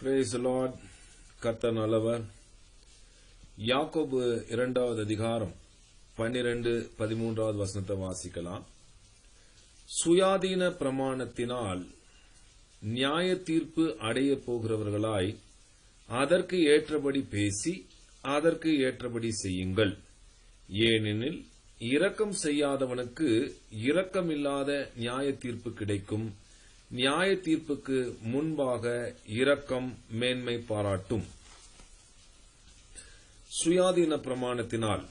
Praise the Lord. கர்த்தர் நல்லவர். யாக்கோபு 2வது அதிகாரம் 12-13வது வசனத்தை வாசிக்கலாம். சுயாதீன பிரமாணத்தினால் நியாய தீர்ப்பு அடைய போகிறவர்களாய் அதற்கு ஏற்றபடி பேசி அதற்கு ஏற்றபடி செய்யுங்கள். ஏனெனில் இரக்கம் செய்யாதவனுக்கு இரக்கமில்லாத நியாய தீர்ப்பு கிடைக்கும். நியாய தீர்ப்புக்கு முன்பாக இரக்கம் மேன்மை பாராட்டும். சுயாதீன பிரமாணத்தினால்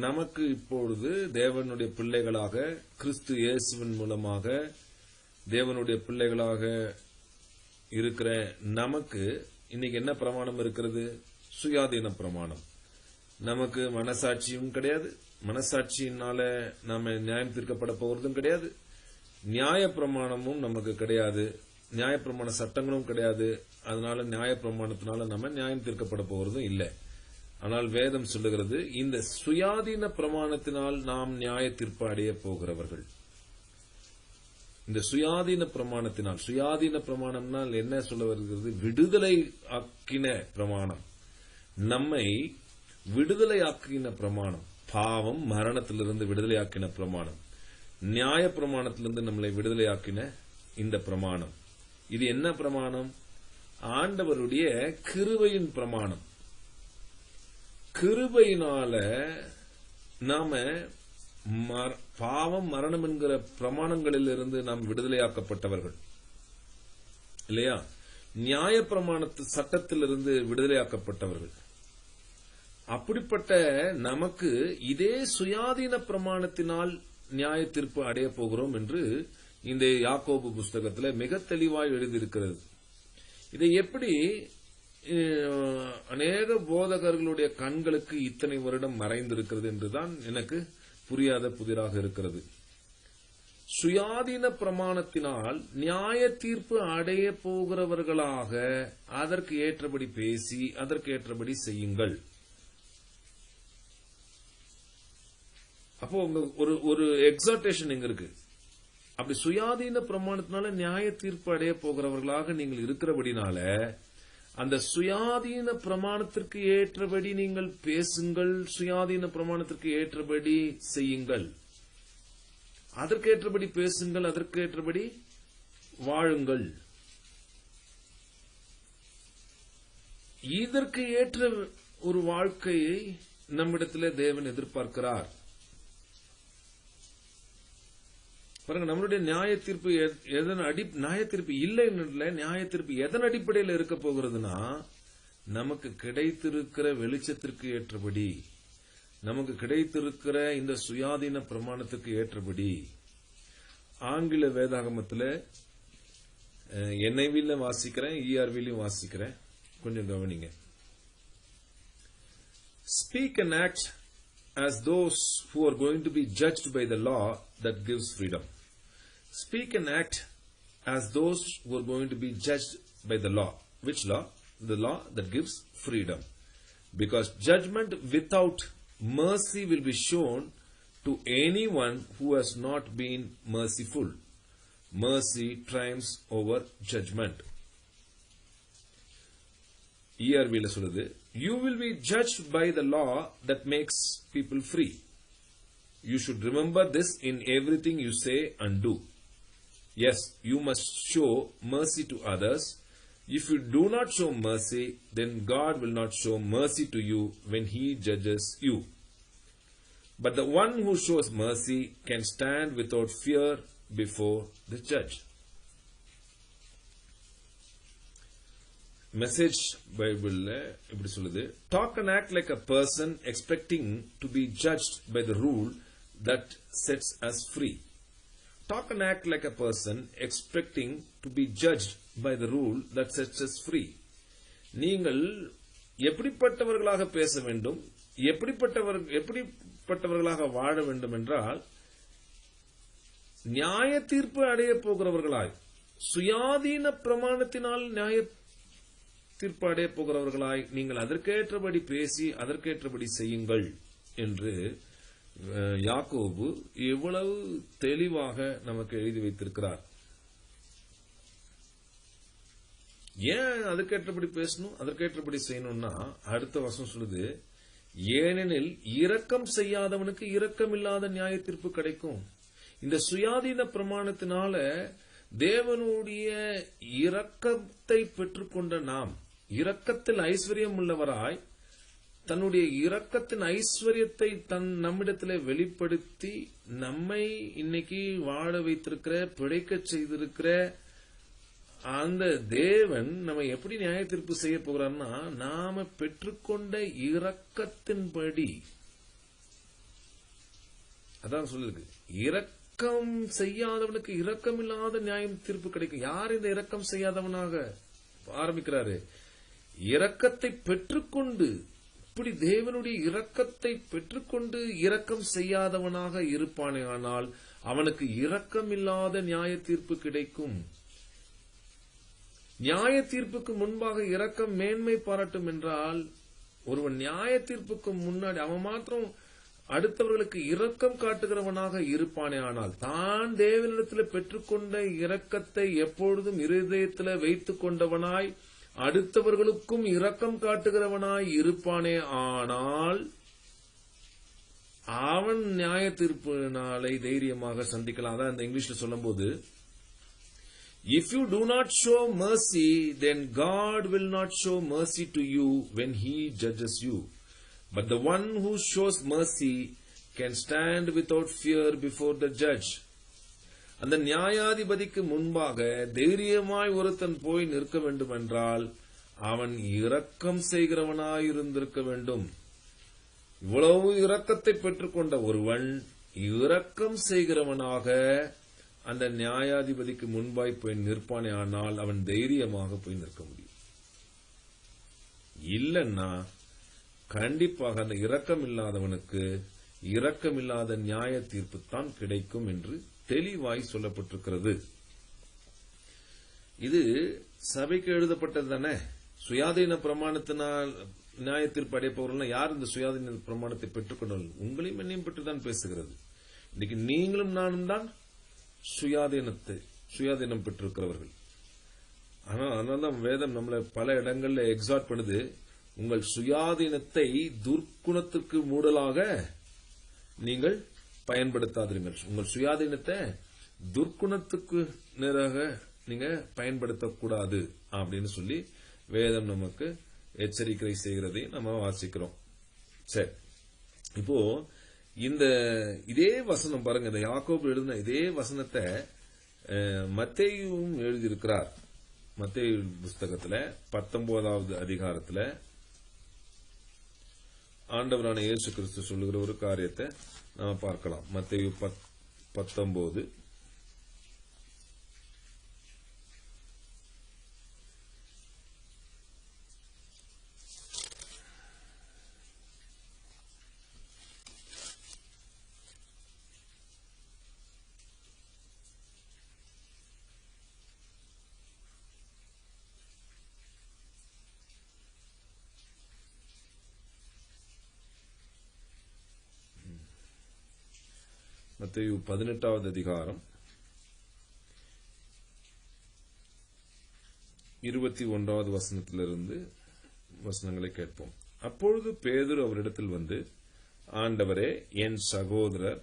நமக்கு இப்பொழுது தேவனுடைய பிள்ளைகளாக கிறிஸ்து இயேசுவின் மூலமாக தேவனுடைய பிள்ளைகளாக இருக்கிற நமக்கு இன்னைக்கு என்ன பிரமாணம் இருக்கிறது? சுயாதீன பிரமாணம். நமக்கு மனசாட்சியும் கிடையாது. மனசாட்சியினால நாம நியாயம் தீர்க்கப்பட போவதும் கிடையாது. நியாய பிரமாணமும் நமக்கு கிடையாது. நியாய பிரமாண சட்டங்களும் கிடையாது. அதனால நியாய பிரமாணத்தினால நம்ம நியாயம் தீர்க்கப்பட போவதும் இல்லை. ஆனால் வேதம் சொல்லுகிறது, இந்த சுயாதீன பிரமாணத்தினால் நாம் நியாய தீர்ப்பு அடைய போகிறவர்கள். இந்த சுயாதீன பிரமாணத்தினால், சுயாதீன பிரமாணம்னால் என்ன சொல்ல வருகிறது? விடுதலை ஆக்கின பிரமாணம். நம்மை விடுதலை ஆக்கின பிரமாணம். பாவம் மரணத்திலிருந்து விடுதலை ஆக்கின பிரமாணம். நியாய பிரமாணத்திலிருந்து நம்மளை விடுதலை ஆக்கின இந்த பிரமாணம். இது என்ன பிரமாணம்? ஆண்டவருடைய கிருபையின் பிரமாணம். கிருபையினால நாம பாவம் மரணம் என்கிற பிரமாணங்களிலிருந்து நாம் விடுதலையாக்கப்பட்டவர்கள் இல்லையா? நியாய பிரமாணத்து சட்டத்திலிருந்து விடுதலையாக்கப்பட்டவர்கள். அப்படிப்பட்ட நமக்கு இதே சுயாதீன பிரமாணத்தினால் நியாய தீர்ப்பு அடைய போகிறோம் என்று இந்த யாக்கோபு புஸ்தகத்தில் மிக தெளிவாய் எழுதியிருக்கிறது. இதை எப்படி அநேக போதகர்களுடைய கண்களுக்கு இத்தனை வருடம் மறைந்திருக்கிறது என்றுதான் எனக்கு புரியாத புதிராக இருக்கிறது. சுயாதீன பிரமாணத்தினால் நியாய தீர்ப்பு அடைய போகிறவர்களாக அதற்கு ஏற்றபடி பேசி அதற்கு ஏற்றபடி செய்யுங்கள். அப்போ ஒரு எக்ஸார்டேஷன் எங்க இருக்கு? அப்படி சுயாதீன பிரமாணத்தினால நியாய தீர்ப்பு அடைய போகிறவர்களாக நீங்கள் இருக்கிறபடினால அந்த சுயாதீன பிரமாணத்திற்கு ஏற்றபடி நீங்கள் பேசுங்கள். சுயாதீன பிரமாணத்திற்கு ஏற்றபடி செய்யுங்கள். அதற்கேற்றபடி பேசுங்கள். அதற்கேற்றபடி வாழுங்கள். இதற்கு ஏற்ற ஒரு வாழ்க்கையை நம்மிடத்திலே தேவன் எதிர்பார்க்கிறார். பாருங்க, நம்மளுடைய நியாய தீர்ப்பு நியாய தீர்ப்பு இல்லை, நியாய தீர்ப்பு எதன் அடிப்படையில் இருக்க போகிறதுனா, நமக்கு கிடைத்திருக்கிற வெளிச்சத்திற்கு ஏற்றபடி, நமக்கு கிடைத்திருக்கிற இந்த சுயாதீன பிரமாணத்துக்கு ஏற்றபடி. ஆங்கில வேதாகமத்தில் NIV வாசிக்கிறேன், ERV வாசிக்கிறேன், கொஞ்சம் கவனிங்க. Speak and act as those who are going to be judged by the law that gives freedom. Speak and act as those who are going to be judged by the law. Which law? The law that gives freedom. Because judgment without mercy will be shown to anyone who has not been merciful. Mercy triumphs over judgment. ERV la சொல்லுது, you will be judged by the law that makes people free. You should remember this in everything you say and do. Yes, you must show mercy to others. If you do not show mercy, then God will not show mercy to you when He judges you. But the one who shows mercy can stand without fear before the judge. Message Bible இப்படி சொல்லுது, talk and act like a person expecting to be judged by the rule that sets us free. Talk and act like a person expecting to be judged by the rule that sets us free. நீங்கள் எப்படிப்பட்டவர்களாக பேச வேண்டும், எப்படிப்பட்டவர்களாக வாழ வேண்டும் என்றால், நியாய தீர்ப்பு அடைய போகிறவர்களாய், சுயாதீன பிரமாணத்தினால் நியாய தீர்ப்பு அடைய போகிறவர்களாய் நீங்கள் அதற்கேற்றபடி பேசி அதற்கேற்றபடி செய்யுங்கள் என்று யாக்கோபு எவ்வளவு தெளிவாக நமக்கு எழுதி வைத்திருக்கிறார். ஏன் அதுக்கேற்றபடி பேசணும், அதற்கேற்றபடி செய்யணும்னா அடுத்த வசனம் சொல்லுது, ஏனெனில் இரக்கம் செய்யாதவனுக்கு இரக்கமில்லாத நியாய தீர்ப்பு கிடைக்கும். இந்த சுயாதீன பிரமாணத்தினால தேவனுடைய இரக்கத்தை பெற்றுக்கொண்ட நாம், இரக்கத்தில் ஐஸ்வர்யம் உள்ளவராய் தன்னுடைய இரக்கத்தின் ஐஸ்வர்யத்தை நம்மிடத்திலே வெளிப்படுத்தி நம்மை இன்னைக்கு வாழ வைத்திருக்கிற, பிழைக்க செய்திருக்கிற அந்த தேவன் நம்ம எப்படி நியாய தீர்ப்பு செய்ய போகிறார்னா, நாம பெற்றுக்கொண்ட இரக்கத்தின்படி. அதான் சொல்லிருக்கு, இரக்கம் செய்யாதவனுக்கு இரக்கமில்லாத நியாயம் தீர்ப்பு கிடைக்கும். யார் இந்த இரக்கம் செய்யாதவனாக ஆரம்பிக்கிறாரு? இரக்கத்தை பெற்றுக்கொண்டு, இப்படி தேவனுடைய இரக்கத்தை பெற்றுக்கொண்டு இரக்கம் செய்யாதவனாக இருப்பானே, ஆனால் அவனுக்கு இரக்கமில்லாத நியாய தீர்ப்பு கிடைக்கும். நியாய தீர்ப்புக்கு முன்பாக இரக்கம் மேன்மை பாராட்டும் என்றால், ஒருவன் நியாய தீர்ப்புக்கு முன்னாடி அவன் மாத்திரம் அடுத்தவர்களுக்கு இரக்கம் காட்டுகிறவனாக இருப்பானே, ஆனால் தான் தேவனிடத்தில் பெற்றுக்கொண்ட இரக்கத்தை எப்பொழுதும் இருதயத்தில் வைத்துக் கொண்டவனாய் அடுத்தவர்களுக்கும் இரக்கம் காட்டுகிறவனாய் இருப்பானே, ஆனால் அவன் நியாய தீர்ப்பு நாளை தைரியமாக சந்திக்கலாம். அதான் இந்த இங்கிலீஷ்ல சொல்லும் போது, if you do not show mercy, then God will not show mercy to you when he judges you. But the one who shows mercy can stand without fear before the judge. அந்த நியாயாதிபதிக்கு முன்பாக தைரியமாய் ஒருத்தன் போய் நிற்க வேண்டும் என்றால் அவன் இரக்கம் செய்கிறவனாய் இருந்திருக்க வேண்டும். இவ்வளவு இரக்கத்தை பெற்றுக்கொண்ட ஒருவன் இரக்கம் செய்கிறவனாக அந்த நியாயாதிபதிக்கு முன்பாய் போய் நிற்பானே, ஆனால் அவன் தைரியமாக போய் நிற்க முடியும். இல்லன்னா கண்டிப்பாக அந்த இரக்கம் இல்லாதவனுக்கு இரக்கமில்லாத நியாய தீர்ப்பு தான் கிடைக்கும் என்று தெளிவாய் சொல்லப்பட்டிருக்கிறது. இது சபைக்கு எழுதப்பட்டது தானே. சுயாதீன பிரமாணத்தினால் நியாய தீர்ப்பு அடைப்பவர்கள் யார்? இந்த சுயாதீன பிரமாணத்தை பெற்றுக்கொண்டவர்கள் உங்களையும் என்னையும் பெற்றுதான் பேசுகிறது. இன்னைக்கு நீங்களும் நானும் தான் சுயாதீனம் பெற்றிருக்கிறவர்கள். அதனால்தான் வேதம் நம்மளை பல இடங்கள்ல எக்ஸார்ட் பண்ணுது, உங்கள் சுயாதீனத்தை துர்க்குணத்திற்கு மூடலாக நீங்கள் பயன்படுத்தாதீர்கள். உங்கள் சுயாதீனத்தை துர்க்குணத்துக்கு நேராக நீங்க பயன்படுத்தக்கூடாது அப்படின்னு சொல்லி வேதம் நமக்கு எச்சரிக்கை செய்கிறதை நம்ம வாசிக்கிறோம். சரி, இப்போ இதே வசனம் பாருங்க, இந்த யாக்கோபு எழுதின இதே வசனத்தை மத்தேயுவும் எழுதியிருக்கிறார். மத்தேயு புஸ்தகத்துல 19வது அதிகாரத்துல ஆண்டவரான இயேசு கிறிஸ்து சொல்லுகிற ஒரு காரியத்தை நாம பார்க்கலாம். மத்தேயு 19 மத்தேயு 18வது அதிகாரம் 21வது வசனத்திலிருந்து வசனங்களை கேட்போம். அப்பொழுது பேதுரு அவரிடத்தில் வந்து, ஆண்டவரே, என் சகோதரர்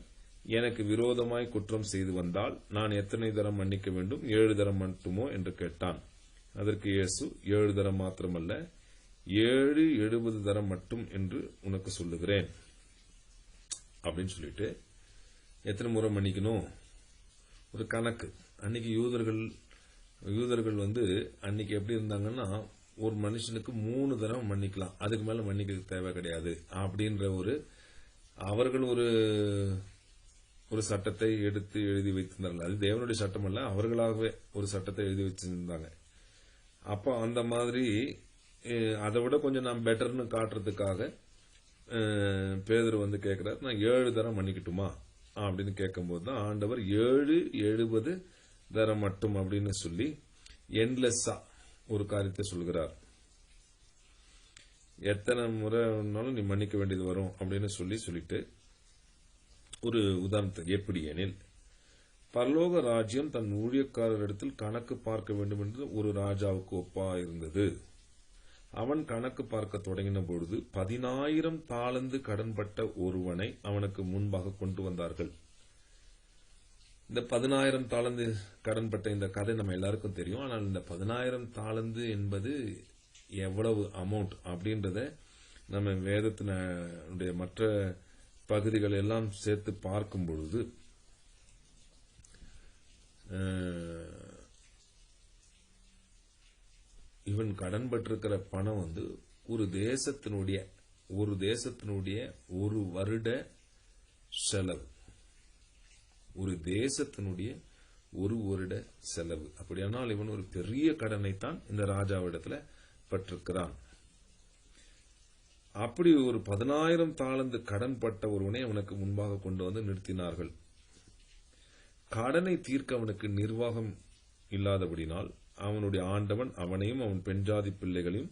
எனக்கு விரோதமாய் குற்றம் செய்து வந்தால் நான் எத்தனை தரம் மன்னிக்க வேண்டும்? 7 தரம் மட்டுமோ என்று கேட்டான். அதற்கு இயேசு, 7 தரம் மாத்திரமல்ல, 70 தரம் மட்டும் என்று உனக்கு சொல்லுகிறேன் அப்படின்னு சொல்லிட்டு, எத்தனை முறை மன்னிக்கணும் ஒரு கணக்கு. அன்னைக்கு யூதர்கள் வந்து அன்னைக்கு எப்படி இருந்தாங்கன்னா, ஒரு மனுஷனுக்கு 3 தரம் மன்னிக்கலாம், அதுக்கு மேல மன்னிக்க தேவை கிடையாது அப்படின்ற அவர்கள் ஒரு சட்டத்தை எடுத்து எழுதி வைத்திருந்தார்கள். அது தேவனுடைய சட்டம் அல்ல, அவர்களாகவே ஒரு சட்டத்தை எழுதி வச்சிருந்தாங்க. அப்ப அந்த மாதிரி அதை விட கொஞ்சம் நான் பெட்டர்னு காட்டுறதுக்காக பேதுரு வந்து கேட்கிறார், நான் 7 தரம் மன்னிக்கட்டுமா அப்படின்னு கேட்கும்போது தான் ஆண்டவர் 70 தரம் மட்டும் அப்படின்னு சொல்லி என்லெஸ்ஸா ஒரு காரியத்தை சொல்கிறார். எத்தனை முறை நீ மன்னிக்க வேண்டியது வரும் அப்படின்னு சொல்லிட்டு ஒரு உதாரணத்தை, எப்படி எனில் பரலோக ராஜ்யம் தன் ஊழியக்காரரிடத்தில் கணக்கு பார்க்க வேண்டும் என்று ஒரு ராஜாவுக்கு ஒப்பாயிருந்தது. அவன் கணக்கு பார்க்க தொடங்கின பொழுது 10,000 தாலந்து கடன்பட்ட ஒருவனை அவனுக்கு முன்பாக கொண்டு வந்தார்கள். இந்த 10,000 தாலந்து கடன்பட்ட இந்த கதை நம்ம எல்லாருக்கும் தெரியும். ஆனால் இந்த 10,000 தாலந்து என்பது எவ்வளவு அமௌண்ட் அப்படின்றத நம்ம வேதத்தினுடைய மற்ற பகுதிகள் எல்லாம் சேர்த்து பார்க்கும் பொழுது இவன் கடன் பட்டிருக்கிற பணம் ஒரு தேசத்தினுடைய ஒரு வருட செலவு. ஒரு தேசத்தினுடைய ஒரு வருட செலவு. அப்படியானால் இவன் ஒரு பெரிய கடனைத்தான் இந்த ராஜாவிடத்துல பட்டிருக்கிறான். அப்படி ஒரு 10,000 தாலந்து கடன் பட்ட ஒருவனை அவனுக்கு முன்பாக கொண்டு வந்து நிறுத்தினார்கள். கடனை தீர்க்க அவனுக்கு நிர்வாகம் இல்லாதபடினால் அவனுடைய ஆண்டவன் அவனையும் அவன் பெண்ஜாதி பிள்ளைகளையும்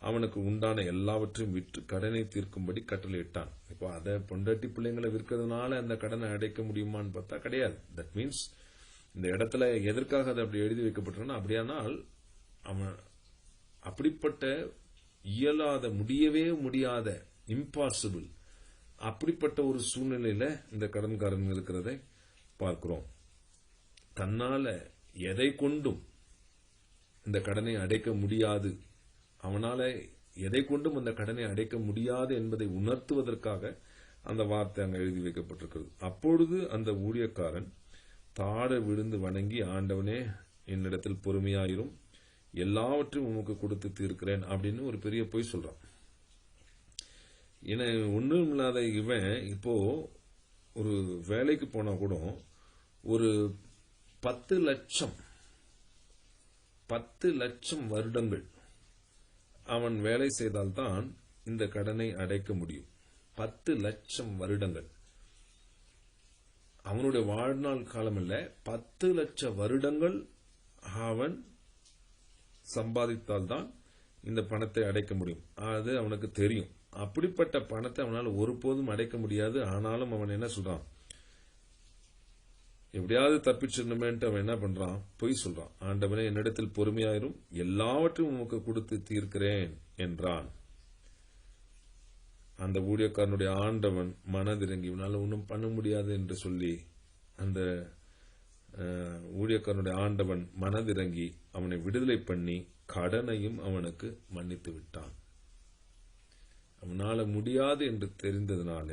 அவனுக்கு உண்டான எல்லாவற்றையும் விற்று கடனை தீர்க்கும்படி கட்டளையிட்டான். இப்போ அதை பொண்டாட்டி பிள்ளைங்களை விற்கிறதுனால அந்த கடனை அடைக்க முடியுமான்னு பார்த்தா கிடையாது. தட் மீன்ஸ் இந்த இடத்துல எதற்காக அது அப்படி எழுதி வைக்கப்பட்டிருக்கா, அப்படியானால் அவன் அப்படிப்பட்ட இயலாத, முடியவே முடியாத, இம்பாசிபிள் அப்படிப்பட்ட ஒரு சூழ்நிலையில இந்த கடன்காரன் இருக்கிறதை பார்க்கிறோம். தன்னால எதை கொண்டும் இந்த கடனை அடைக்க முடியாது, அவனால எதை கொண்டும் அந்த கடனை அடைக்க முடியாது என்பதை உணர்த்துவதற்காக அந்த வார்த்தை அங்க எழுதி வைக்கப்பட்டிருக்கிறது. அப்பொழுது அந்த ஊழியக்காரன் தாழ விழுந்து வணங்கி, ஆண்டவனே என்னிடத்தில் பொறுமையாயிரும், எல்லாவற்றையும் உமக்கு கொடுத்து தீர்க்கிறேன் அப்படின்னு ஒரு பெரிய பொய் சொல்றான். ஏன்னா ஒன்றும் இல்லாத இவன் இப்போ ஒரு வேலைக்கு போனா கூட ஒரு 10 லட்சம் வருடங்கள் அவன் வேலை செய்தால்தான் இந்த கடனை அடைக்க முடியும். 10 லட்சம் வருடங்கள் அவனுடைய வாழ்நாள் காலம் இல்ல, 10 லட்சம் வருடங்கள் அவன் சம்பாதித்தால்தான் இந்த பணத்தை அடைக்க முடியும். அது அவனுக்கு தெரியும். அப்படிப்பட்ட பணத்தை அவனால் ஒருபோதும் அடைக்க முடியாது. ஆனாலும் அவன் என்ன சொல்றான், எப்படியாவது தப்பிச்சிடணுமேன்ட்டு அவன் என்ன பண்றான், பொய் சொல்றான். ஆண்டவனே என்னிடத்தில் பொறுமையாயிரும், எல்லாவற்றையும் உமக்கு கொடுத்து தீர்க்கிறேன் என்றான். அந்த ஊழியக்காரனுடைய ஆண்டவன் மனதிறங்கி, இவனால ஒன்றும் பண்ண முடியாது என்று சொல்லி அந்த ஊழியக்காரனுடைய ஆண்டவன் மனதிறங்கி அவனை விடுதலை பண்ணி கடனையும் அவனுக்கு மன்னித்து விட்டான். அவனால முடியாது என்று தெரிந்ததுனால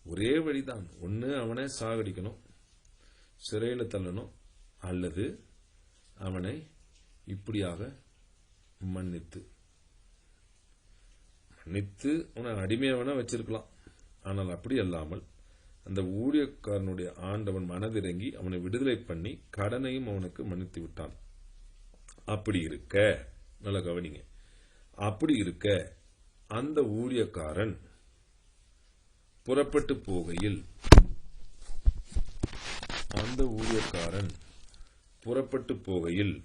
ஒரே வழிதான், ஒன்னு அவனை சாகடிக்கணும், சிறையில தள்ளணும், அல்லது அவனை இப்படியாக மன்னித்து அவனை அடிமையாவன வச்சிருக்கலாம். ஆனால் அப்படி அல்லாமல் அந்த ஊழியக்காரனுடைய ஆண்டவன் மனதிறங்கி அவனை விடுதலை பண்ணி கடனையும் அவனுக்கு மன்னித்து விட்டான். அப்படி இருக்க, நல்ல கவனிங்க, அப்படி இருக்க அந்த ஊழியக்காரன் புறப்பட்டு போகையில்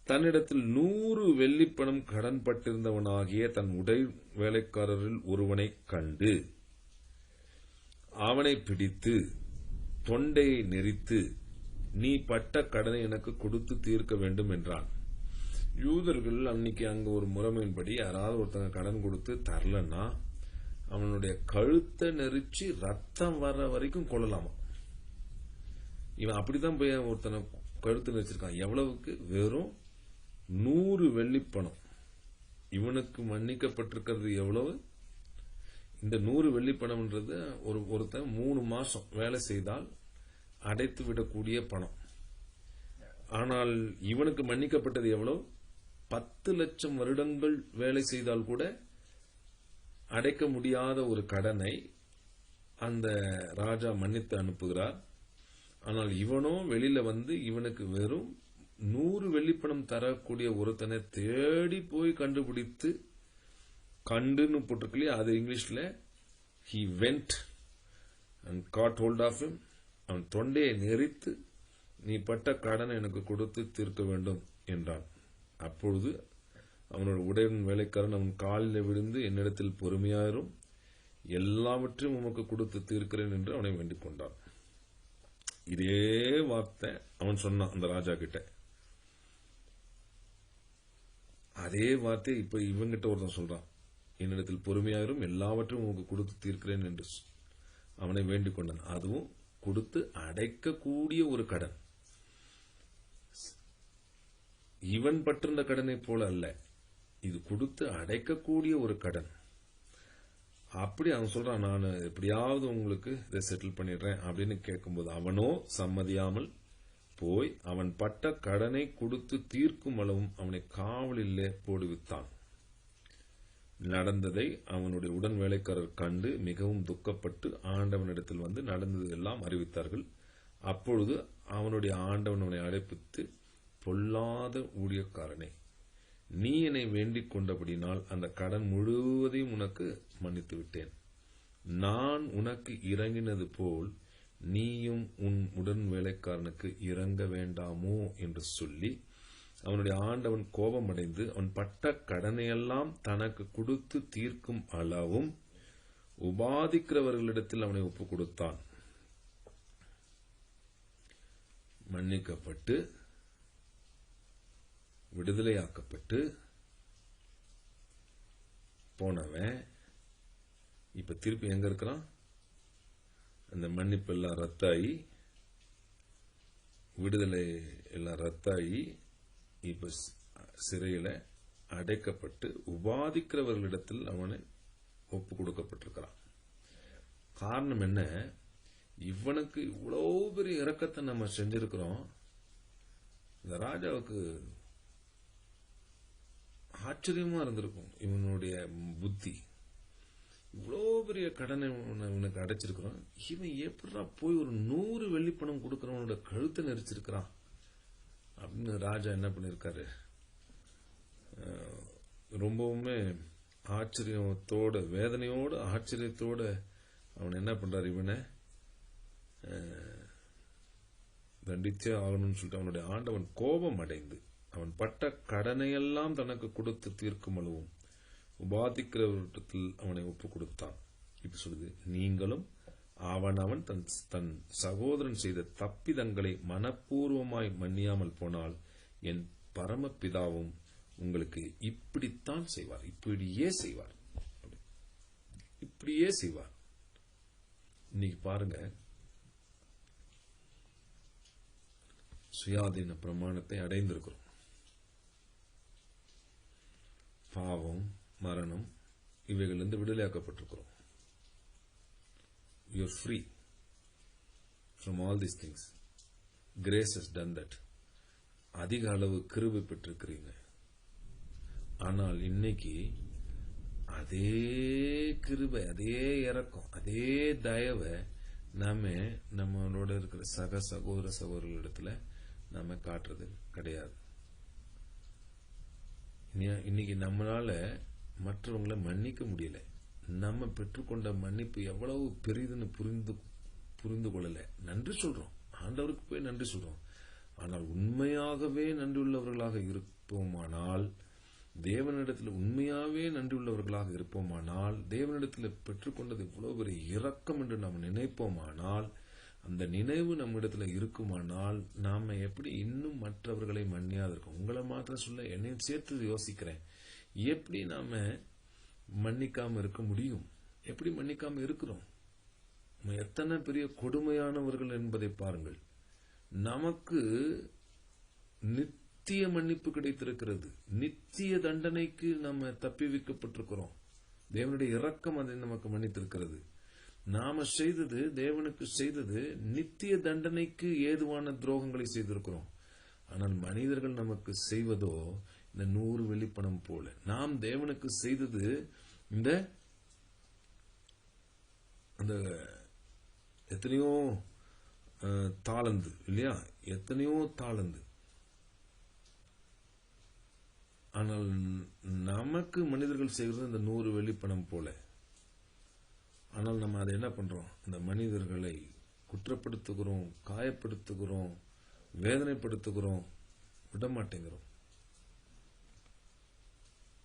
தன்னிடத்தில் 100 வெள்ளிப்பணம் கடன் பட்டிருந்தவனாகிய தன் உடை வேலைக்காரரில் ஒருவனை கண்டு அவனை பிடித்து தொண்டையை நெரித்து, நீ பட்ட கடனை எனக்கு கொடுத்து தீர்க்க வேண்டும் என்றான். யூதர்கள் அன்னைக்கு அங்க ஒரு முறைமையின்படி யாராவது ஒருத்தங்க கடன் கொடுத்து தரலன்னா அவனுடைய கழுத்தை நெரிச்சு ரத்தம் வர்ற வரைக்கும் கொள்ளலாமா. இவன் அப்படிதான் போய் ஒருத்தனை கழுத்து நெரிச்சிருக்கான். எவ்வளவுக்கு? வெறும் 100 வெள்ளிப்பணம். இவனுக்கு மன்னிக்கப்பட்டிருக்கிறது எவ்வளவு? இந்த 100 வெள்ளிப்பணம்ன்றது ஒருத்தன் 3 மாசம் வேலை செய்தால் அடைத்து விடக்கூடிய பணம். ஆனால் இவனுக்கு மன்னிக்கப்பட்டது எவ்வளவு? 10 லட்சம் வருடங்கள் வேலை செய்தால் கூட அடைக்க முடியாத ஒரு கடனை அந்த ராஜா மன்னித்து அனுப்புகிறார். ஆனால் இவனோ வெளியில வந்து இவனுக்கு வெறும் 100 வெள்ளிப்பணம் தரக்கூடிய ஒருத்தனை தேடி போய் கண்டுபிடித்து, கண்டுன்னு போட்டிருக்கலையே, அது இங்கிலீஷ்ல he went and caught hold of him, அவன் தொண்டையை நெரித்து நீ பட்ட கடனை எனக்கு கொடுத்து தீர்க்க வேண்டும் என்றான். அப்பொழுது அவனோட உடையவன் வேலைக்காரன் அவன் காலில் விழுந்து, என்னிடத்தில் பொறுமையாயிரும், எல்லாவற்றையும் உமக்கு கொடுத்து தீர்க்கிறேன் என்று அவனை வேண்டிக் கொண்டான். இதே வார்த்தை அவன் சொன்னான் அந்த ராஜா கிட்ட. அதே வார்த்தை இப்ப இவங்கிட்ட ஒருத்தன் சொல்றான், என்னிடத்தில் பொறுமையாயிரும், எல்லாவற்றையும் உங்களுக்கு கொடுத்து தீர்க்கிறேன் என்று அவனை வேண்டிக் கொண்டான். அதுவும் கொடுத்து அடைக்கக்கூடிய ஒரு கடன். இவன் பற்றிருந்த கடனை போல அல்ல, இது கொடுத்து அடைக்கக்கூடிய ஒரு கடன். அப்படி அவன் சொல்றான், நான் எப்படியாவது உங்களுக்கு இதை செட்டில் பண்ணிடுறேன் அப்படின்னு கேட்கும்போது அவனோ சம்மதியாமல் போய் அவன் பட்ட கடனை கொடுத்து தீர்க்கும் அளவும் அவனை காவலிலே போடுவித்தான். நடந்ததை அவனுடைய உடன் வேலைக்காரர் கண்டு மிகவும் துக்கப்பட்டு ஆண்டவனிடத்தில் வந்து நடந்தது எல்லாம் அறிவித்தார்கள். அப்பொழுது அவனுடைய ஆண்டவன் அவனை அழைப்பித்து, பொல்லாத ஊழியக்காரனே, நீ என்னை வேண்டிக் கொண்டபடினால் அந்த கடன் முழுவதையும் உனக்கு மன்னித்து விட்டேன். நான் உனக்கு இறங்கினது போல் நீயும் உன் உடன் வேலைக்காரனுக்கு இறங்க வேண்டாமோ என்று சொல்லி அவனுடைய ஆண்டவன் கோபமடைந்து அவன் பட்ட கடனையெல்லாம் தனக்கு கொடுத்து தீர்க்கும் அளவும் உபாதிக்கிறவர்களிடத்தில் அவனை ஒப்புக் கொடுத்தான். மன்னிக்கப்பட்டு விடுதலையாக்கப்பட்டு போனவன் இப்ப திருப்பி எங்க இருக்கிறான்? அந்த மன்னிப்பு எல்லாம் ரத்தாயி, விடுதலை எல்லாம் ரத்தாயி, இப்ப சிறையில அடைக்கப்பட்டு உபாதிக்கிறவர்களிடத்தில் அவனை ஒப்பு கொடுக்கப்பட்டிருக்கிறான். காரணம் என்ன? இவனுக்கு இவ்வளவு பெரிய இரக்கத்தை நம்ம செஞ்சிருக்கிறோம். இந்த ராஜாவுக்கு ஆச்சரியமா இருந்திருக்கும் இவனுடைய புத்தி. இவ்வளோ பெரிய கடனை இவனுக்கு அடைச்சிருக்கிறோம், இவன் எப்படா போய் ஒரு 100 வெள்ளிப்பணம் கொடுக்கிறவனோட கழுத்தை நெரிச்சிருக்கிறான் அப்படின்னு ராஜா என்ன பண்ணிருக்காரு, ரொம்பவுமே ஆச்சரியத்தோட வேதனையோட ஆச்சரியத்தோட அவன் என்ன பண்றாரு, இவனை தண்டிச்சே ஆகணும்னு சொல்லிட்டு அவனுடைய ஆண்டவன் கோபம் அடைந்து அவன் பட்ட கடனையெல்லாம் தனக்கு கொடுத்து தீர்க்கும் அளவும் உபாதிக்கிறவரிடத்தில் அவனை ஒப்புக் கொடுத்தான். இப்ப சொல்லுது, நீங்களும் அவன் தன் சகோதரன் செய்த தப்பிதங்களை மனப்பூர்வமாய் மன்னியாமல் போனால் என் பரமபிதாவும் உங்களுக்கு இப்படித்தான் செய்வார், இப்படியே செய்வார், இப்படியே செய்வார். இன்னைக்கு பாருங்க, சுயாதீன பிரமாணத்தை அடைந்திருக்கிறோம். பாவம், மரணம் இவைகளிலிருந்து விடுதலையாக்கப்பட்டிருக்கிறோம். You are free from all these things. Grace has done that. அதிக அளவு கிருபை பெற்றிருக்கிறீங்க. ஆனால் இன்னைக்கு அதே கிருபை, அதே இரக்கம், அதே தயவை நம்மளோட இருக்கிற சக சகோதர சகோதரர்களிடத்துல நாம காட்டுறது கிடையாது. இன்னைக்கு நம்மளால மற்றவங்களை மன்னிக்க முடியல. நம்ம பெற்றுக்கொண்ட மன்னிப்பு எவ்வளவு பெரிதுன்னு புரிந்து கொள்ளல. நன்றி சொல்றோம், ஆண்டவருக்கு போய் நன்றி சொல்றோம். ஆனால் உண்மையாகவே நன்றியுள்ளவர்களாக இருப்போமானால், தேவனிடத்தில் உண்மையாவே நன்றியுள்ளவர்களாக இருப்போமானால், தேவனிடத்தில் பெற்றுக்கொண்டது இவ்வளவு பெரிய இரக்கம் என்று நாம் நினைப்போமானால், அந்த நினைவு நம்ம இடத்துல இருக்குமானால், நாம எப்படி இன்னும் மற்றவர்களை மன்னியாது இருக்கோம்? உங்களை மாத்திரம் சொல்ல, என்னையும் சேர்த்து யோசிக்கிறேன். எப்படி நாம மன்னிக்காம இருக்க முடியும்? எப்படி மன்னிக்காம இருக்கிறோம்? எத்தனை பெரிய கொடுமையானவர்கள் என்பதை பாருங்கள். நமக்கு நித்திய மன்னிப்பு கிடைத்திருக்கிறது. நித்திய தண்டனைக்கு நம்ம தப்பி வைக்கப்பட்டிருக்கிறோம். தேவனுடைய இரக்கம் அதை நமக்கு மன்னித்திருக்கிறது. நாம செய்தது, தேவனுக்கு செய்தது நித்திய தண்டனைக்கு ஏதுவான துரோகங்களை செய்திருக்கிறோம். ஆனால் மனிதர்கள் நமக்கு செய்வதோ இந்த 100 வெள்ளிப்பணம் போல. நாம் தேவனுக்கு செய்தது இந்த அந்த எத்தனையோ தாளந்து இல்லையா, எத்தனையோ தாளந்து. ஆனால் நமக்கு மனிதர்கள் செய்கிறது இந்த 100 வெள்ளிப்பணம் போல. ஆனால் நம்ம அதை என்ன பண்றோம்? இந்த மனிதர்களை குற்றப்படுத்துகிறோம், காயப்படுத்துகிறோம், வேதனைப்படுத்துகிறோம், விடமாட்டேங்கிறோம்.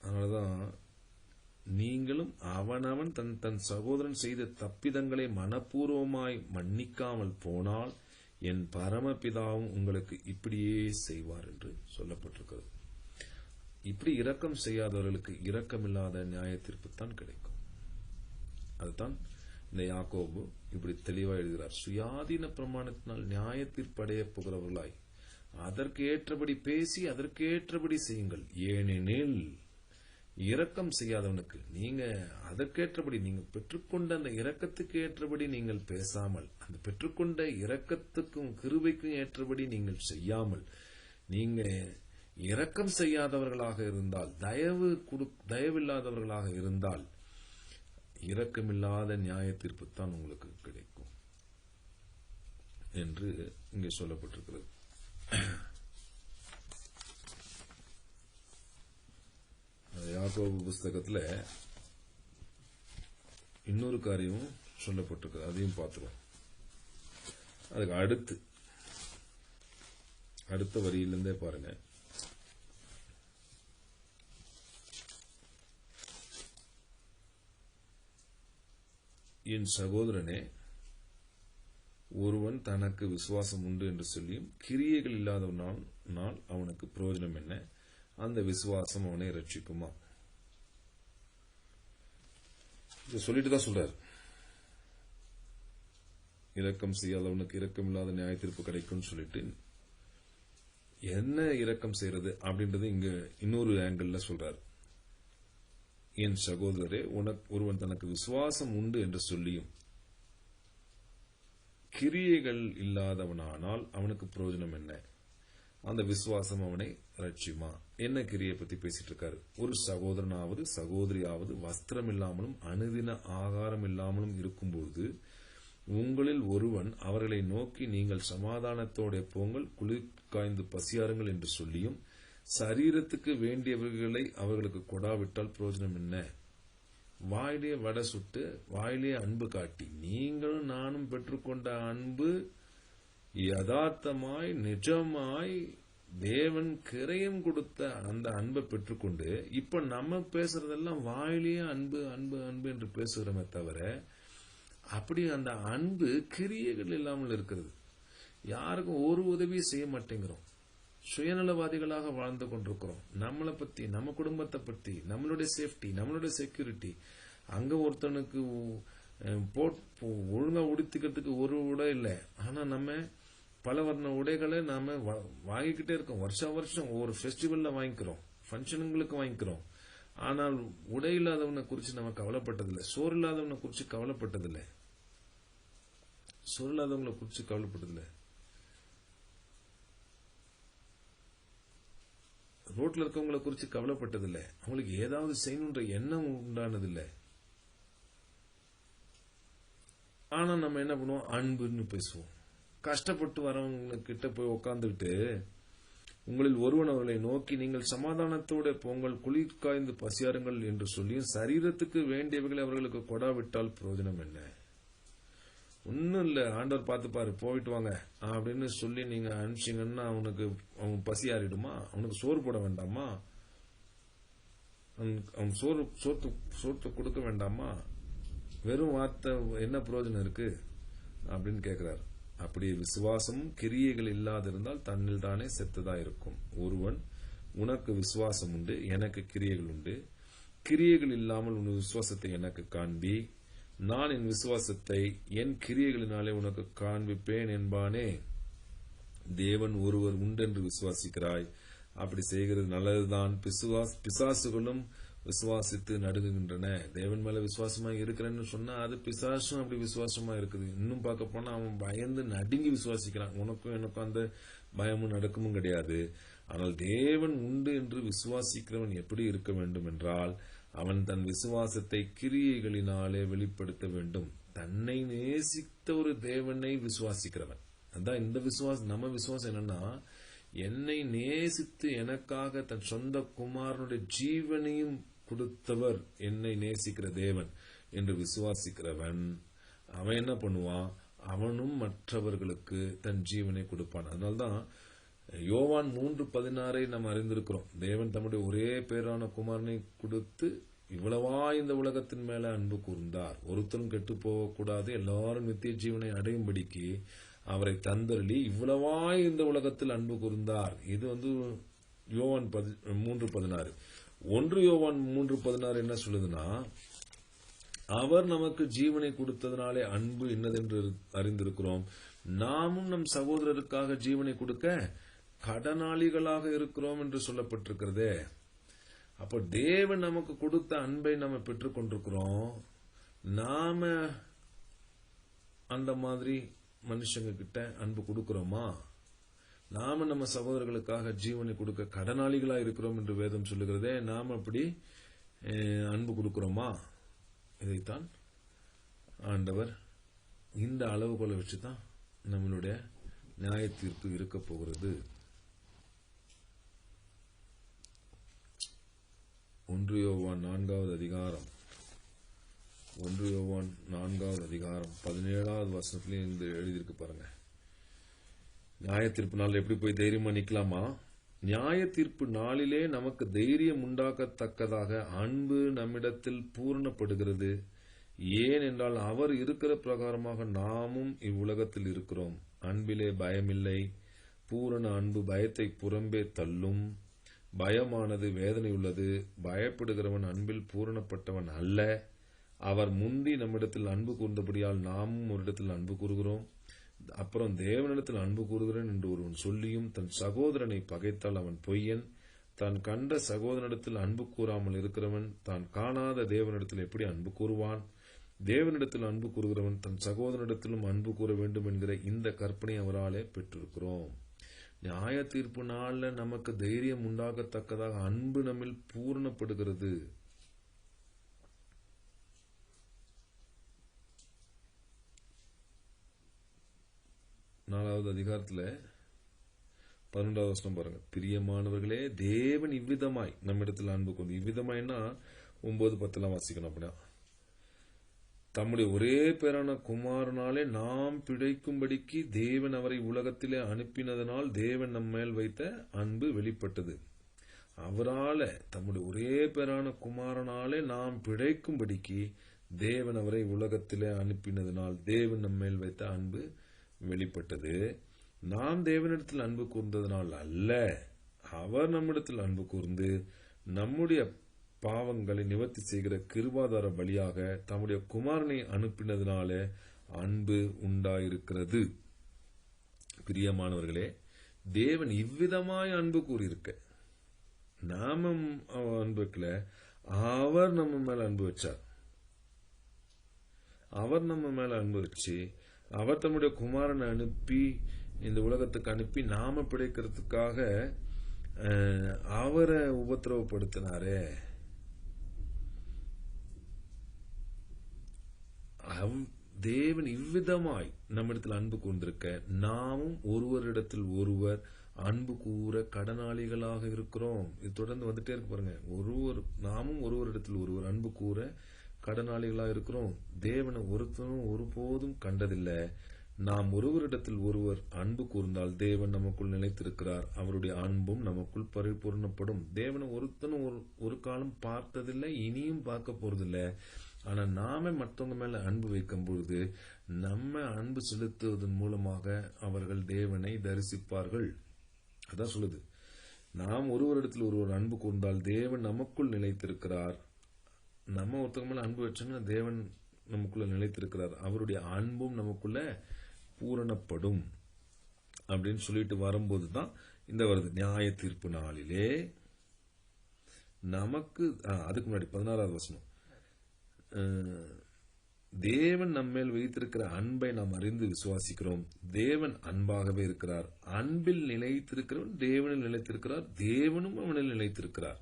அதனாலதான் நீங்களும் அவனவன் தன் சகோதரன் செய்த தப்பிதங்களை மனப்பூர்வமாய் மன்னிக்காமல் போனால் என் பரமபிதாவும் உங்களுக்கு இப்படியே செய்வார் என்று சொல்லப்பட்டிருக்கிறது. இப்படி இரக்கம் செய்யாதவர்களுக்கு இரக்கமில்லாத நியாய தீர்ப்பு தான் கிடைக்கும். அதுதான் இந்த யாக்கோபு இப்படி தெளிவாக எழுதுகிறார். சுயாதீன பிரமாணத்தினால் நியாய தீர்ப்படைய போகிறவர்களாய் அதற்கு ஏற்றபடி பேசி அதற்கு ஏற்றபடி செய்யுங்கள். ஏனெனில் இரக்கம் செய்யாதவனுக்கு நீங்க அதற்கேற்றபடி நீங்க பெற்றுக்கொண்ட அந்த இரக்கத்துக்கு ஏற்றபடி நீங்கள் பேசாமல், அந்த பெற்றுக்கொண்ட இரக்கத்துக்கும் கிருபைக்கும் ஏற்றபடி நீங்கள் செய்யாமல், நீங்க இரக்கம் செய்யாதவர்களாக இருந்தால், தயவில்லாதவர்களாக இருந்தால் இரக்கமில்லாத நியாய தீர்ப்பு தான் உங்களுக்கு கிடைக்கும் என்று இங்கே சொல்லப்பட்டிருக்கிறது. யாக்கோபு புஸ்தகத்துல இன்னொரு காரியமும் சொல்லப்பட்டிருக்கு, அதையும் பார்த்துருவோம். அதுக்கு அடுத்த வரியிலிருந்தே பாருங்க. என் சகோதரனே, ஒருவன் தனக்கு விசுவாசம் உண்டு என்று சொல்லியும் கிரியைகள் இல்லாதவனால் அவனுக்கு பிரயோஜனம் என்ன? அந்த விசுவாசம் அவனை ரட்சிக்குமா? சொல்லிட்டு தான் சொல்றாரு, இரக்கம் செய்யாதவனுக்கு இரக்கம் இல்லாத நியாய தீர்ப்பு கிடைக்கும் சொல்லிட்டு, என்ன இரக்கம் செய்யறது அப்படின்றது இங்க இன்னொரு ஆங்கிள் சொல்றாரு. என் சகோதரரே, ஒருவன் தனக்கு விசுவாசம் உண்டு என்று சொல்லியும் கிரியைகள் இல்லாதவனானால் அவனுக்கு பிரயோஜனம் என்ன? அந்த விசுவாசம் அவனை ரட்சிமா? என்ன கிரியை பத்தி பேசிட்டு இருக்காரு? ஒரு சகோதரனாவது சகோதரியாவது வஸ்திரம் இல்லாமலும் அனுதின ஆகாரம் இல்லாமலும் இருக்கும்போது உங்களில் ஒருவன் அவர்களை நோக்கி நீங்கள் சமாதானத்தோட போங்கள், குளிர் காய்ந்து பசியாருங்கள் என்று சொல்லியும் சரீரத்துக்கு வேண்டியவர்களை அவர்களுக்கு கொடாவிட்டால் பிரயோஜனம் என்ன? வாயிலே வடை சுட்டு வாயிலே அன்பு காட்டி நீங்களும் நானும் பெற்றுக்கொண்ட அன்பு யதார்த்தமாய் நிஜமாய் தேவன் கிரயம் கொடுத்த அந்த அன்பை பெற்றுக்கொண்டு இப்ப நம்ம பேசுறதெல்லாம் வாயிலேயே அன்பு அன்பு அன்பு என்று பேசுகிறோமே தவிர அப்படி அந்த அன்பு கிரியைகள் இல்லாமல் இருக்கிறது. யாருக்கும் ஒரு உதவி செய்ய மாட்டேங்கிறோம். சுயநலவாதிகளாக வாழ்ந்து கொண்டிருக்கிறோம். நம்மளை பத்தி, நம்ம குடும்பத்தை பத்தி, நம்மளுடைய சேஃப்டி, நம்மளுடைய செக்யூரிட்டி, அங்க ஒருத்தனுக்கு ஒழுங்கா உடுத்திக்கிறதுக்கு ஒரு உடை இல்லை, ஆனா நம்ம பல வர்ண உடைகளை நாம வாங்கிக்கிட்டே இருக்கோம். வருஷம் ஒவ்வொரு ஃபெஸ்டிவல்ல வாங்கிக்கிறோம், ஃபங்க்ஷனுங்களுக்கு வாங்கிக்கிறோம். ஆனால் உடை இல்லாதவனை குறித்து நம்ம கவலைப்பட்டதில்லை, சோறு இல்லாதவனை குறித்து கவலைப்பட்டதில்லை, ரோட்ல இருக்கவங்களை குறித்து கவலைப்பட்டதில்லை, அவங்களுக்கு ஏதாவது செய்யணுன்ற எண்ணம் உண்டானதில்லை. ஆனா நம்ம என்ன பண்ணுவோம்? அன்புன்னு பேசுவோம். கஷ்டப்பட்டு வரவங்க கிட்ட போய் உட்காந்துக்கிட்டு உங்களில் ஒருவன் அவர்களை நோக்கி நீங்கள் சமாதானத்தோட போங்கள், குளிர் காய்ந்து பசியாருங்கள் என்று சொல்லியும் சரீரத்துக்கு வேண்டியவர்களை அவர்களுக்கு கொடாவிட்டால் பிரயோஜனம் என்ன? ஒன்னும் இல்ல, ஆண்டவர் பார்த்துப்பாரு, போயிட்டு வாங்க அப்படின்னு சொல்லி நீங்க அனுப்பிச்சீங்கன்னா அவன் பசி ஆறிடுமா? அவனுக்கு சோறு போட வேண்டாமா? அவன் சோறு கொடுக்க வேண்டாமா? வெறும் வார்த்தை என்ன பிரயோஜனம் இருக்கு அப்படின்னு கேட்கிறார். அப்படி விசுவாசமும் கிரியைகள் இல்லாதிருந்தால் தன்னில் தானே செத்ததா இருக்கும். ஒருவன் உனக்கு விசுவாசம் உண்டு, எனக்கு கிரியைகள் உண்டு, கிரியைகள் இல்லாமல் உன் விசுவாசத்தை எனக்கு காண்பி, நான் என் விசுவாசத்தை என் கிரியைகளினாலே உனக்கு காண்பிப்பேன் என்பானே. தேவன் ஒருவர் உண்டென்று விசுவாசிக்கிறாய், அப்படி செய்கிறது நல்லதுதான். பிசாசுகளும் விசுவாசித்து நடுங்குகின்றன. தேவன் மேல விசுவாசமா இருக்கிறேன்னு சொன்னா அது பிசாசும் அப்படி விசுவாசமா இருக்குது. இன்னும் பார்க்க போனா அவன் பயந்து நடுங்கி விசுவாசிக்கிறான். உனக்கும் எனக்கும் அந்த பயமும் நடக்கமும் கிடையாது. ஆனால் தேவன் உண்டு என்று விசுவாசிக்கிறவன் எப்படி இருக்க வேண்டும் என்றால், அவன் தன் விசுவாசத்தை கிரியைகளினாலே வெளிப்படுத்த வேண்டும். தன்னை நேசித்த ஒரு தேவனை விசுவாசிக்கிறவன். அதான் இந்த விசுவாசம். நம்ம விசுவாசம் என்னன்னா, என்னை நேசித்து எனக்காக தன் சொந்த குமாரனுடைய ஜீவனையும் கொடுத்தவர் என்னை நேசிக்கிற தேவன் என்று விசுவாசிக்கிறவன் அவன் என்ன பண்ணுவான்? அவனும் மற்றவர்களுக்கு தன் ஜீவனை கொடுப்பான். அதனால்தான் யோவான் 3:16 நம்ம அறிந்திருக்கிறோம். தேவன் தம்முடைய ஒரே பேரான குமாரனை கொடுத்து இவ்வளவா இந்த உலகத்தின் மேல அன்பு கூர்ந்தார், ஒருத்தரும் கெட்டு போகக்கூடாது, எல்லாரும் நித்திய ஜீவனை அடையும்படிக்கு அவரை தந்தருளி இவ்வளவாய் இந்த உலகத்தில் அன்பு கூர்ந்தார். இது யோவான் 3:16. 1 யோவான் 3:16 என்ன சொல்லுதுன்னா, அவர் நமக்கு ஜீவனை கொடுத்ததனாலே அன்பு இன்னதென்று அறிந்திருக்கிறோம், நாமும் நம் சகோதரருக்காக ஜீவனை கொடுக்க கடனாளிகளாக இருக்கிறோம் என்று சொல்லப்பட்டிருக்கிறதே. அப்ப தேவன் நமக்கு கொடுத்த அன்பை நம்ம பெற்றுக் கொண்டிருக்கிறோம். நாம அந்த மாதிரி மனுஷங்க கிட்ட அன்பு கொடுக்கிறோமா? நாம நம்ம சகோதரர்களுக்காக ஜீவனை கொடுக்க கடனாளிகளா இருக்கிறோம் என்று வேதம் சொல்லுகிறதே. நாம அப்படி அன்பு கொடுக்கிறோமா? இதைத்தான் ஆண்டவர் இந்த அளவுகோலை வச்சுதான் நம்மளுடைய நியாய தீர்ப்பு இருக்க போகிறது. 1 யோவான் 4வது அதிகாரம் 17வது வசனத்திலேயே இந்த எழுதியிருக்கு பாருங்க. நியாய தீர்ப்பு நாள் எப்படி போய் தைரியமா நிக்கலாமா? நியாய தீர்ப்பு நாளிலே நமக்கு தைரியம் உண்டாக்கத்தக்கதாக அன்பு நம்மிடத்தில் பூரணப்படுகிறது. ஏனென்றால் அவர் இருக்கிற பிரகாரமாக நாமும் இவ்வுலகத்தில் இருக்கிறோம். அன்பிலே பயமில்லை. பூரண அன்பு பயத்தை புறம்பே தள்ளும். பயமானது வேதனை உள்ளது. பயப்படுகிறவன் அன்பில் பூரணப்பட்டவன் அல்ல. அவர் முந்தி நம்மிடத்தில் அன்பு கூர்ந்தபடியால் நாமும் ஒரு இடத்தில் அன்பு கூறுகிறோம். அப்புறம் தேவனிடத்தில் அன்பு கூறுகிறேன் என்று ஒருவன் சொல்லியும் தன் சகோதரனை பகைத்தால் அவன் பொய்யன். தான் கண்ட சகோதரனிடத்தில் அன்பு கூறாமல் இருக்கிறவன் தான் காணாத தேவனிடத்தில் எப்படி அன்பு கூறுவான்? தேவனிடத்தில் அன்பு கூறுகிறவன் தன் சகோதரனிடத்திலும் அன்பு கூற வேண்டும் என்கிற இந்த கற்பனை அவராலே பெற்றிருக்கிறோம். நியாய தீர்ப்பு நாள்ல நமக்கு தைரியம் உண்டாகத்தக்கதாக அன்பு நம்மில் பூரணப்படுகிறது. நாலாவது அதிகாரத்துல 12வது வசனம் பாருங்க. பிரியமானவர்களே, தேவன் இவ்விதமாய் நம்மிடத்தில் அன்பு கொண்டு, இவ்விதமாய்னா 9-10 வாசிக்கணும். அப்படின்னா தம்முடைய ஒரே பேரான குமாரனாலே நாம் பிழைக்கும்படிக்கு தேவன் அவரை உலகத்திலே அனுப்பினதனால் தேவன் நம்மேல் வைத்த அன்பு வெளிப்பட்டது. அவரால தம்முடைய ஒரே பேரான குமாரனாலே நாம் பிழைக்கும்படிக்கு தேவன் அவரை உலகத்திலே அனுப்பினதனால் தேவன் நம்மேல் வைத்த அன்பு வெளிப்பட்டது. நாம் தேவனிடத்தில் அன்பு கூர்ந்ததனால் அல்ல, அவர் நம்மிடத்தில் அன்பு கூர்ந்து நம்முடைய பாவங்களை நிவர்த்தி செய்கிற கிருபாதார பலியாக தம்முடைய குமாரனை அனுப்பினதுனால அன்பு உண்டாயிருக்கிறது. பிரியமானவர்களே, தேவன் இவ்விதமாய் அன்பு கூறியிருக்க நாம அன்பு வைக்கல, அவர் நம்ம மேல அன்பு வச்சார். அவர் நம்ம மேல அன்பு வச்சு அவர் தம்முடைய குமாரனை அனுப்பி இந்த உலகத்துக்கு அனுப்பி நாம பிழைக்கிறதுக்காக அவரை உபத்திரவப்படுத்தினாரே. தேவன் இவ்விதமாய் நம்மிடத்தில் அன்பு கூர்ந்திருக்க நாமும் ஒருவரிடத்தில் ஒருவர் அன்பு கூற கடனாளிகளாக இருக்கிறோம். இது தொடர்ந்து வந்துட்டே இருக்கு பாருங்க. நாமும் ஒருவரிடத்தில் ஒருவர் அன்பு கூற கடனாளிகளாக இருக்கிறோம். தேவனை ஒருத்தனும் ஒருபோதும் கண்டதில்லை. நாம் ஒருவரிடத்தில் ஒருவர் அன்பு கூர்ந்தால் தேவன் நமக்குள் நிலைத்திருக்கிறார், அவருடைய அன்பும் நமக்குள் பரிபூர்ணப்படும். தேவனை ஒருத்தனும் ஒரு காலம் பார்த்ததில்லை, இனியும் பார்க்க போறதில்லை. ஆனா நாம மற்றவங்க மேல அன்பு வைக்கும் பொழுது நம்ம அன்பு செலுத்துவதன் மூலமாக அவர்கள் தேவனை தரிசிப்பார்கள். அதான் சொல்லுது, நாம் ஒருவரிடத்தில் ஒருவர் அன்பு கூர்ந்தால் தேவன் நமக்குள் நிலைத்திருக்கிறார். நம்ம ஒருத்தவங்க மேல அன்பு வச்சோம்னா தேவன் நமக்குள்ள நிலைத்திருக்கிறார், அவருடைய அன்பும் நமக்குள்ள பூரணப்படும் அப்படின்னு சொல்லிட்டு வரும்போதுதான் இந்த வருது நியாய தீர்ப்பு நாளிலே நமக்கு. அதுக்கு முன்னாடி 16வது வசனம், தேவன் நம்மேல் வைத்திருக்கிற அன்பை நாம் அறிந்து விசுவாசிக்கிறோம். தேவன் அன்பாகவே இருக்கிறார். அன்பில் நிலைத்திருக்கிறவன் தேவனில் நிலைத்திருக்கிறார், தேவனும் அவனில் நிலைத்திருக்கிறார்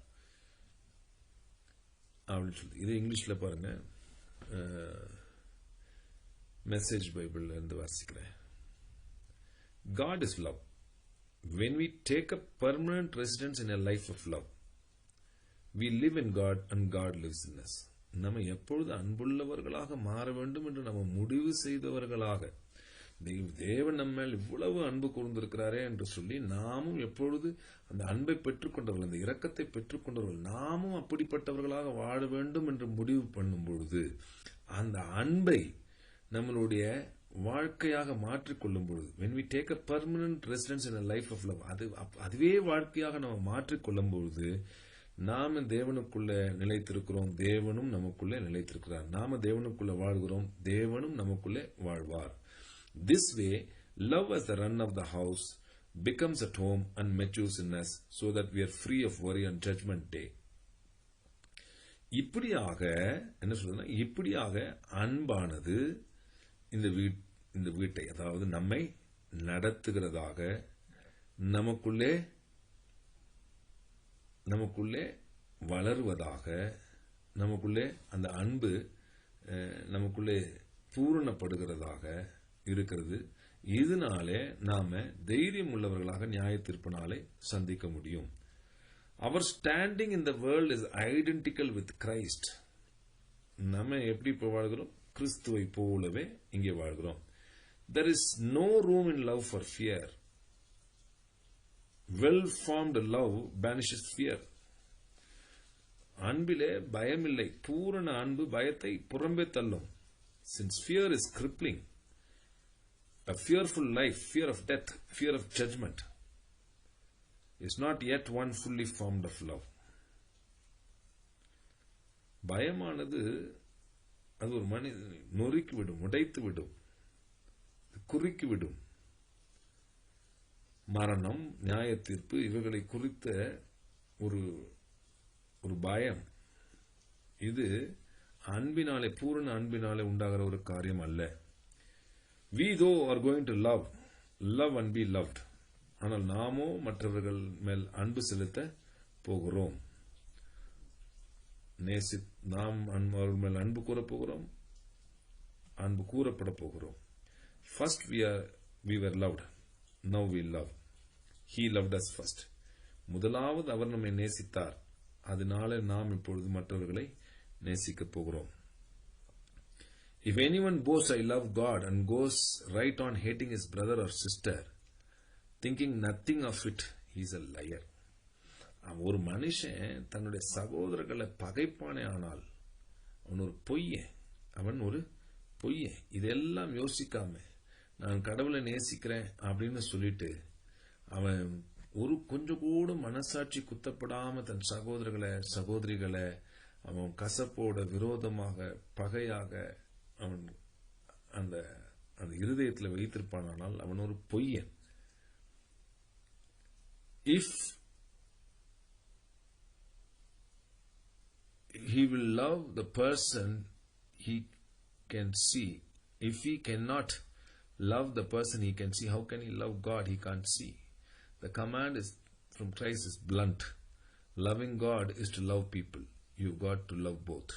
அப்படின்னு சொல்லி. இது இங்கிலீஷ்ல பாருங்க, மெசேஜ் பைபிள்ல இருந்து வாசிக்கிறேன். God is love. When we take a permanent residence in a life of love, we live in God and God lives in us. நம்ம எப்பொழுது அன்புள்ளவர்களாக மாற வேண்டும் என்று நம்ம முடிவு செய்தவர்களாக, தேவன் நம்ம மேல் இவ்வளவு அன்பு கூர்ந்திருக்கிறாரே என்று சொல்லி நாமும் எப்பொழுது அந்த அன்பை பெற்றுக்கொண்டவர்கள், அந்த இரக்கத்தை பெற்றுக்கொண்டவர்கள், நாமும் அப்படிப்பட்டவர்களாக வாழ வேண்டும் என்று முடிவு பண்ணும் பொழுது அந்த அன்பை நம்மளுடைய வாழ்க்கையாக மாற்றிக்கொள்ளும் பொழுது, when we take a permanent residence in a life of love, அதுவே வாழ்க்கையாக நம்ம மாற்றிக்கொள்ளும் பொழுது நாம தேவனுக்குள்ள நிலைத்திருக்கிறோம், தேவனும் நமக்குள்ளே நிலைத்திருக்கிறார். நாம தேவனுக்குள்ள வாழ்கிறோம், தேவனும் நமக்குள்ளே வாழ்வார். This way, love as the run of the house becomes at home and matures in us, so that we are free of worry on judgment day. இப்படியாக என்ன சொல்றதுன்னா, இப்படியாக அன்பானது இந்த வீட்டை, அதாவது நம்மை நடத்துகிறதாக, நமக்குள்ளே வளருவதாக, நமக்குள்ளே அந்த அன்பு நமக்குள்ளே பூரணப்படுகிறதாக இருக்கிறது. இதனாலே நாம தைரியம் உள்ளவர்களாக நியாய தீர்ப்பு நாளை சந்திக்க முடியும். Our standing in the world is identical with Christ. நம்ம எப்படி இப்போ வாழ்கிறோம்? கிறிஸ்துவை போலவே இங்கே வாழ்கிறோம். There is no room in love for fear. Well-formed love banishes fear. அன்பிலே பயமில்லை. பூரண அன்பு பயத்தை புறம்பே தள்ளும். Since fear is crippling, a fearful life, fear of death, fear of judgment, is not yet one fully formed of love. பயமானது அது ஒரு மனிதனை நொறுக்கி விடும், உடைத்து விடும், குறுக்கி விடும். மரணம், நியாய தீர்ப்பு இவைகளை குறித்த ஒரு பயம், இது அன்பினாலே, பூரண அன்பினாலே உண்டாகிற ஒரு காரியம் அல்ல. We though are going to love and be loved. ஆனால் நாமோ மற்றவர்கள் மேல் அன்பு செலுத்த போகிறோம். நாம் அவர்கள் மேல் அன்பு கூற போகிறோம், அன்பு கூறப்பட போகிறோம். First we were loved, now we love. He loved us first. முதலாவது அவர் நம்மை நேசித்தார், அதனால நாம் இப்பொழுது மற்றவர்களை நேசிக்க போகிறோம். If anyone boasts, I love God, and goes right on hating his brother or sister, thinking nothing of it, he is a liar. ஒரு மனுஷன் தன்னுடைய சகோதரர்களை பகைப்பானே ஆனால் அவன் ஒரு பொய்யன். இதெல்லாம் யோசிக்காம நான் கடவுளை நேசிக்கிறேன் அப்படின்னு சொல்லிட்டு அவன் ஒரு கொஞ்சம் கூட மனசாட்சி குத்தப்படாம தன் சகோதரிகளை அவன் கசப்போட விரோதமாக பகையாக அவன் அந்த இருதயத்தில் வைத்திருப்பானால் அவன் ஒரு பொய்யன். If he will love the person he can see, if he cannot love the person he can see, how can he love God he can't see? The command is from Christ is blunt. Loving God is to love people. You've got to love both.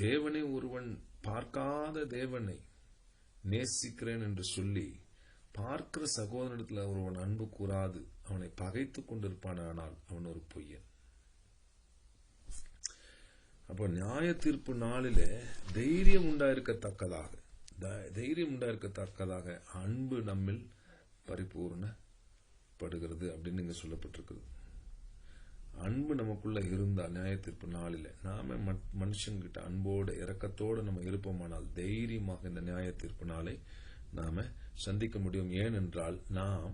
தேவனை ஒருவன் பார்க்காத தேவனை நேசிக்கிறேன் என்று சொல்லி பார்க்கிற சகோதரனிடத்தில் ஒருவன் அன்பு கூறாது அவனை பகைத்துக் கொண்டிருப்பானால் அவன் ஒரு பொய்யன். அப்போ நியாய தீர்ப்பு நாளிலே தைரியம் உண்டாயிருக்கத்தக்கதாக அன்பு நம்மில் பரிபூர்ணப்படுகிறது அப்படின்னு இங்க சொல்லப்பட்டிருக்குது. அன்பு நமக்குள்ள இருந்தா நியாய தீர்ப்பு நாளில நாம மனுஷங்கிட்ட அன்போடு இரக்கத்தோடு நம்ம இருப்போமானால் தைரியமாக இந்த நியாய தீர்ப்பு நாளை நாம சந்திக்க முடியும். ஏனென்றால் நாம்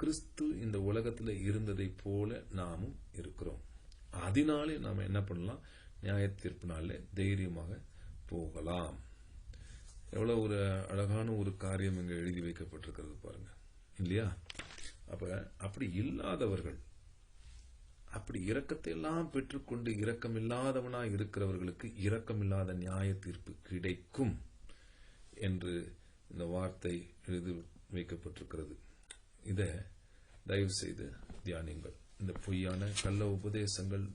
கிறிஸ்து இந்த உலகத்தில் இருந்ததை போல நாமும் இருக்கிறோம். அதனாலே நாம என்ன பண்ணலாம்? நியாய தீர்ப்பு நாளில் தைரியமாக போகலாம். எவ்வளவு ஒரு அழகான ஒரு காரியம் இங்க எழுதி வைக்கப்பட்டிருக்கிறது பாருங்க, இல்லையா? அப்படி இல்லாதவர்கள், அப்படி இரக்கத்தை எல்லாம் பெற்றுக்கொண்டு இரக்கமில்லாதவனாய் இருக்கிறவர்களுக்கு இரக்கமில்லாத நியாய தீர்ப்பு கிடைக்கும் என்று இந்த வார்த்தை எழுதி வைக்கப்பட்டிருக்கிறது. இதை தயவு செய்து தியானியுங்கள். இந்த பொய்யான கள்ள உபதேசங்கள்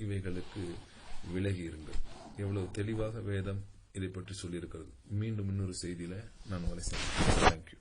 இவைகளுக்கு விலகி இருங்கள். எவ்வளவு தெளிவாக வேதம் இதை பற்றி சொல்லியிருக்கிறது. மீண்டும் இன்னொரு செய்தியில நான் உங்களை சந்திக்கிறேன். தேங்க்யூ.